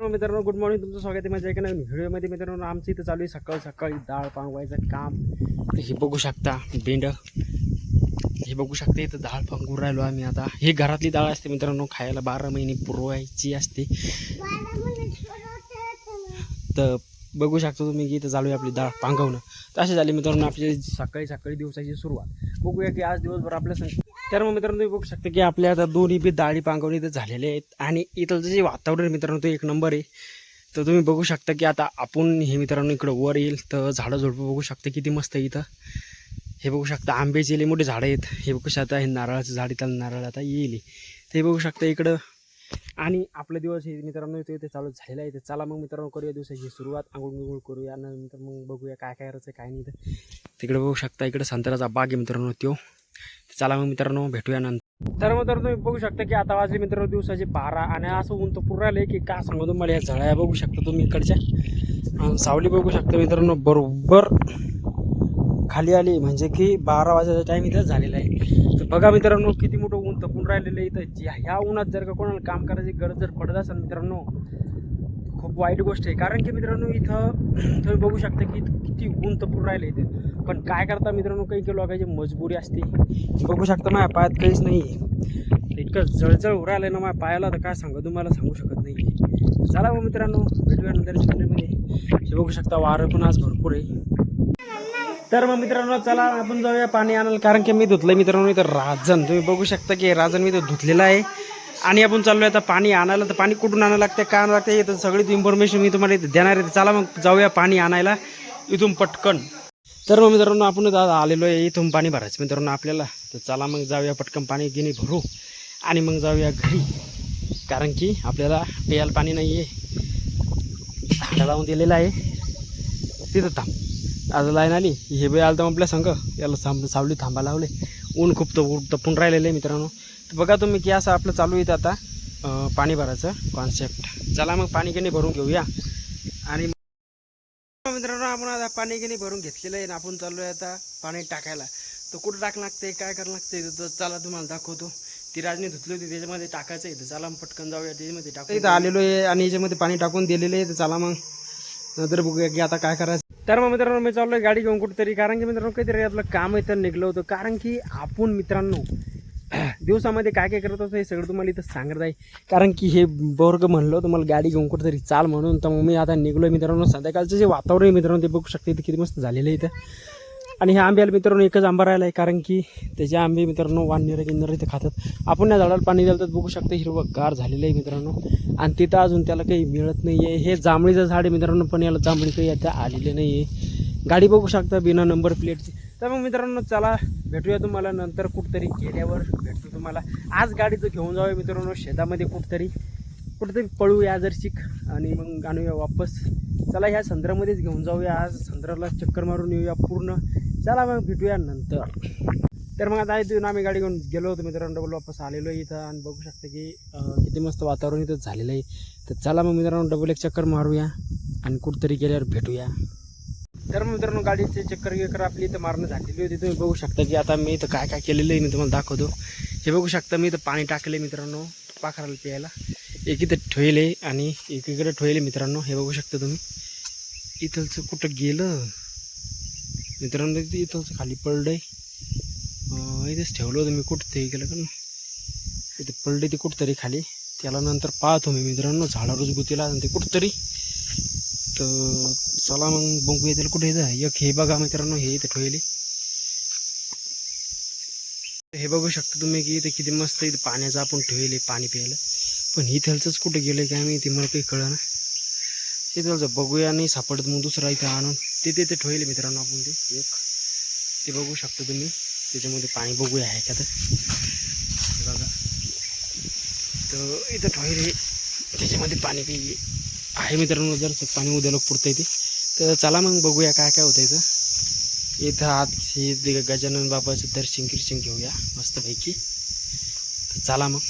मित्रांनो good morning, तुमचं स्वागत आहे माझ्या एका नवीन व्हिडिओमध्ये. मित्रांनो आमचं इथं चालू आहे सकाळी डाळ पांगवायचं काम. तर हे बघू शकता बेंड, हे बघू शकता इथं डाळ पांगून राहिलो आम्ही. आता ही घरातली डाळ असते मित्रांनो, खायला 12 महिने पुरवायची असते. तर बघू शकता तुम्ही की इथं चालू आहे आपली डाळ पांगवणं. तर असे झाले मित्रांनो आपली सकाळी दिवसाची सुरुवात. बघूया की आज दिवसभर आपल्या तर मग मित्रांनो तुम्ही बघू शकता की आपल्या आता दोन्ही बी डाळी पांगवणी इथं झालेले आहेत. आणि इथलं जे वातावरण आहे मित्रांनो ते एक नंबर आहे. तर तुम्ही बघू शकता की आता आपण हे मित्रांनो इकडं वर येईल तर झाडं झुडपं बघू शकता किती मस्त आहे इथं. हे बघू शकता आंब्याचे लई मोठे झाडं आहेत. हे बघू शकता हे नारळाचं झाड, इथं नारळ आता येईल ते बघू शकता इकडं. आणि आपला दिवस हे मित्रांनो ते चालू झालेलं आहे. तर चला मग मित्रांनो करूया दिवसाची सुरुवात. आंघोळ करूया, नंतर मग बघूया काय काय करायचं काय नाही. तर तिकडे बघू शकता इकडे संत्र्याचा बाग आहे मित्रांनो तो. चला मग मित्रांनो भेटूया नंतर. तर मग तुम्ही बघू शकता की आता वाजले मित्रांनो दिवसाचे 12 आणि असं ऊन तर पुरं आले की काय सांगू तुम्हाला. या झळ्या बघू शकता तुम्ही इकडच्या, सावली बघू शकता मित्रांनो बरोबर खाली आली, म्हणजे की 12 वाजायचा टाईम इथं झालेला आहे. तर बघा मित्रांनो किती मोठं ऊन तपून राहिलेलं आहे इथं. ह्या उन्हात जर का कोणाला काम करायची गरज जर पडत असेल मित्रांनो खूप वाईट गोष्ट आहे. कारण की मित्रांनो इथं तुम्ही बघू शकता की किती ऊन तपून राहिलं इथे. पण काय करता मित्रांनो, काही लोकांची मजबुरी असते. बघू शकता माझ्या पायात काहीच नाही आहे, इतकं जळजळ उर आलं ना माझ्या पायाला. तर काय सांगू तुम्हाला सांगू शकत नाही. चला मग मित्रांनो भेटूया नंतरच्या व्हिडिओमध्ये. हे बघू शकता वारं पण आज भरपूर आहे. तर मग मित्रांनो चला आपण जाऊया पाणी आणायला. कारण की मी धुतलं मित्रांनो इथं राजन, तुम्ही बघू शकता की राजन मी इथं धुतलेलं आहे. आणि आपण चाललो आहे आता पाणी आणायला. तर पाणी कुठून आणायला लागते, काय आणायला लागते, तर सगळी इन्फॉर्मेशन मी तुम्हाला इथे देणार आहे. चला मग जाऊया पाणी आणायला इथून पटकन. तर मग मित्रांनो आपण दादा आलेलो आहे इथून पाणी भरायचं मित्रांनो आपल्याला. तर चला मग जाऊया पटकन पाणी गिनी भरू आणि मग जाऊया घरी. कारण की आपल्याला प्यायला पाणी नाही आहे. झाडं लावून दिलेलं आहे तिथं. थांब आज लाईन आली हे बी आलं तर आपल्या संघ याला सावली थांबा लावले. ऊन खूप तपून राहिलेलं आहे मित्रांनो. तर बघा तुम्ही की असं आपलं चालू आहे आता पाणी भरायचं कॉन्सेप्ट. चला मग पाणी गिनी भरून घेऊया. आणि मित्रांनो आपण आता पाणी गिनी भरून घेतलेलं आहे ना, आपण चालू आहे आता पाणी टाकायला. तर कुठं टाक लागते काय करावं लागते तर चला तुम्हाला दाखवतो. ती राजनी धुतली होती त्याच्यामध्ये टाकायचं आहे. तर चला मग पटकन जाऊया त्याच्यामध्ये टाकू. इथं आलेलो आहे आणि याच्यामध्ये पाणी टाकून दिलेलं आहे. तर चला मग नंतर बघूया की आता काय करायचं. तर मग मित्रांनो मी चाललो आहे गाडी घेऊन कुठेतरी. कारण की मित्रांनो काहीतरी आपलं काम आहे तर निघलं होतं. कारण की आपण मित्रांनो दिवसामध्ये काय काय करत असतो हे सगळं तुम्हाला इथं सांगत आहे. कारण की हे बोर्ग म्हणलं तुम्हाला गाडी घेऊन कुठेतरी चाल म्हणून. तर मग मी आता निघलो आहे मित्रांनो. संध्याकाळचं जे वातावरण आहे मित्रांनो ते बघू शकते इथं किती मस्त झालेलं आहे इथं. आणि ह्या आंब्याला मित्रांनो एकच आंबा राहिला आहे. कारण की त्याचे आंबे मित्रांनो वाननेर गिन्नर इथे खातात. आपण या झाडाला पाणी द्याल तर बघू शकता हिरवं गार झालेलं आहे मित्रांनो. आणि तिथं अजून त्याला काही मिळत नाही आहे. हे जांभळीचं झाड आहे मित्रांनो, पण याला जांभळी काही आता आलेले नाही आहे. गाडी बघू शकता बिना नंबर प्लेटची. तर मग मित्रांनो चला भेटूया तुम्हाला नंतर कुठंतरी गेल्यावर भेटतो तुम्हाला. आज गाडीचं घेऊन जाऊया मित्रांनो शेतामध्ये कुठंतरी पळूया जरशिक आणि मग आणूया वापस. चला ह्या संत्र्यामध्येच घेऊन जाऊया आज. संत्र्याला चक्कर मारून येऊया पूर्ण. चला मग भेटूया नंतर. तर मग आता इथून आम्ही गाडी घेऊन गेलो होतो मित्रांनो, डबल वापस आलेलो इथं. आणि बघू शकता की किती मस्त वातावरण इथं झालेलं आहे. तर चला मग मित्रांनो डबल एक चक्कर मारूया आणि कुठंतरी गेल्यावर भेटूया. तर मग मित्रांनो गाडीचे चक्कर आपली इथं मारणं झालेली होती. तुम्ही बघू शकता की आता मी इथं काय काय केलेलं आहे मी तुम्हाला दाखवतो. हे बघू शकता मी इथं पाणी टाकले मित्रांनो पाखराला प्यायला. एक इथं ठेवले आणि एकीकडे ठेवले मित्रांनो. हे बघू शकता तुम्ही इथलचं कुठं गेलं मित्रांनो, इथलचं खाली पडलंय. इथेच ठेवलं होतं मी, कुठं ते गेलं का ना इथे पडले ते कुठंतरी खाली. त्याला नंतर पाहतो मी मित्रांनो झाडावरच गुतीला ते कुठंतरी. तर चला मग बघूया त्याला कुठे येतं. एक हे बघा मित्रांनो हे इथे ठेवले. हे बघू शकता तुम्ही की इथे किती मस्त इथे पाण्याचं आपण ठेवले पाणी प्यायला. पण इथलचंच कुठे गेलं काय माहिती, मला काही कळलं ना. इथलचं बघूया नाही सापडत मग दुसरा इथं आणून ते तिथे ठेवले मित्रांनो आपण. ते एक ते बघू शकता तुम्ही त्याच्यामध्ये पाणी बघूया आहे का. तर बघा तर इथं ठेवले त्याच्यामध्ये पाणी पी आहे मित्रांनो. जर पाणी उद्या लोक पुरतं येते. तर चला मग बघूया काय काय होतं इथं. इथं आज हे गजानन बाबाचं दर्शन घेऊया मस्तपैकी. तर चला मग.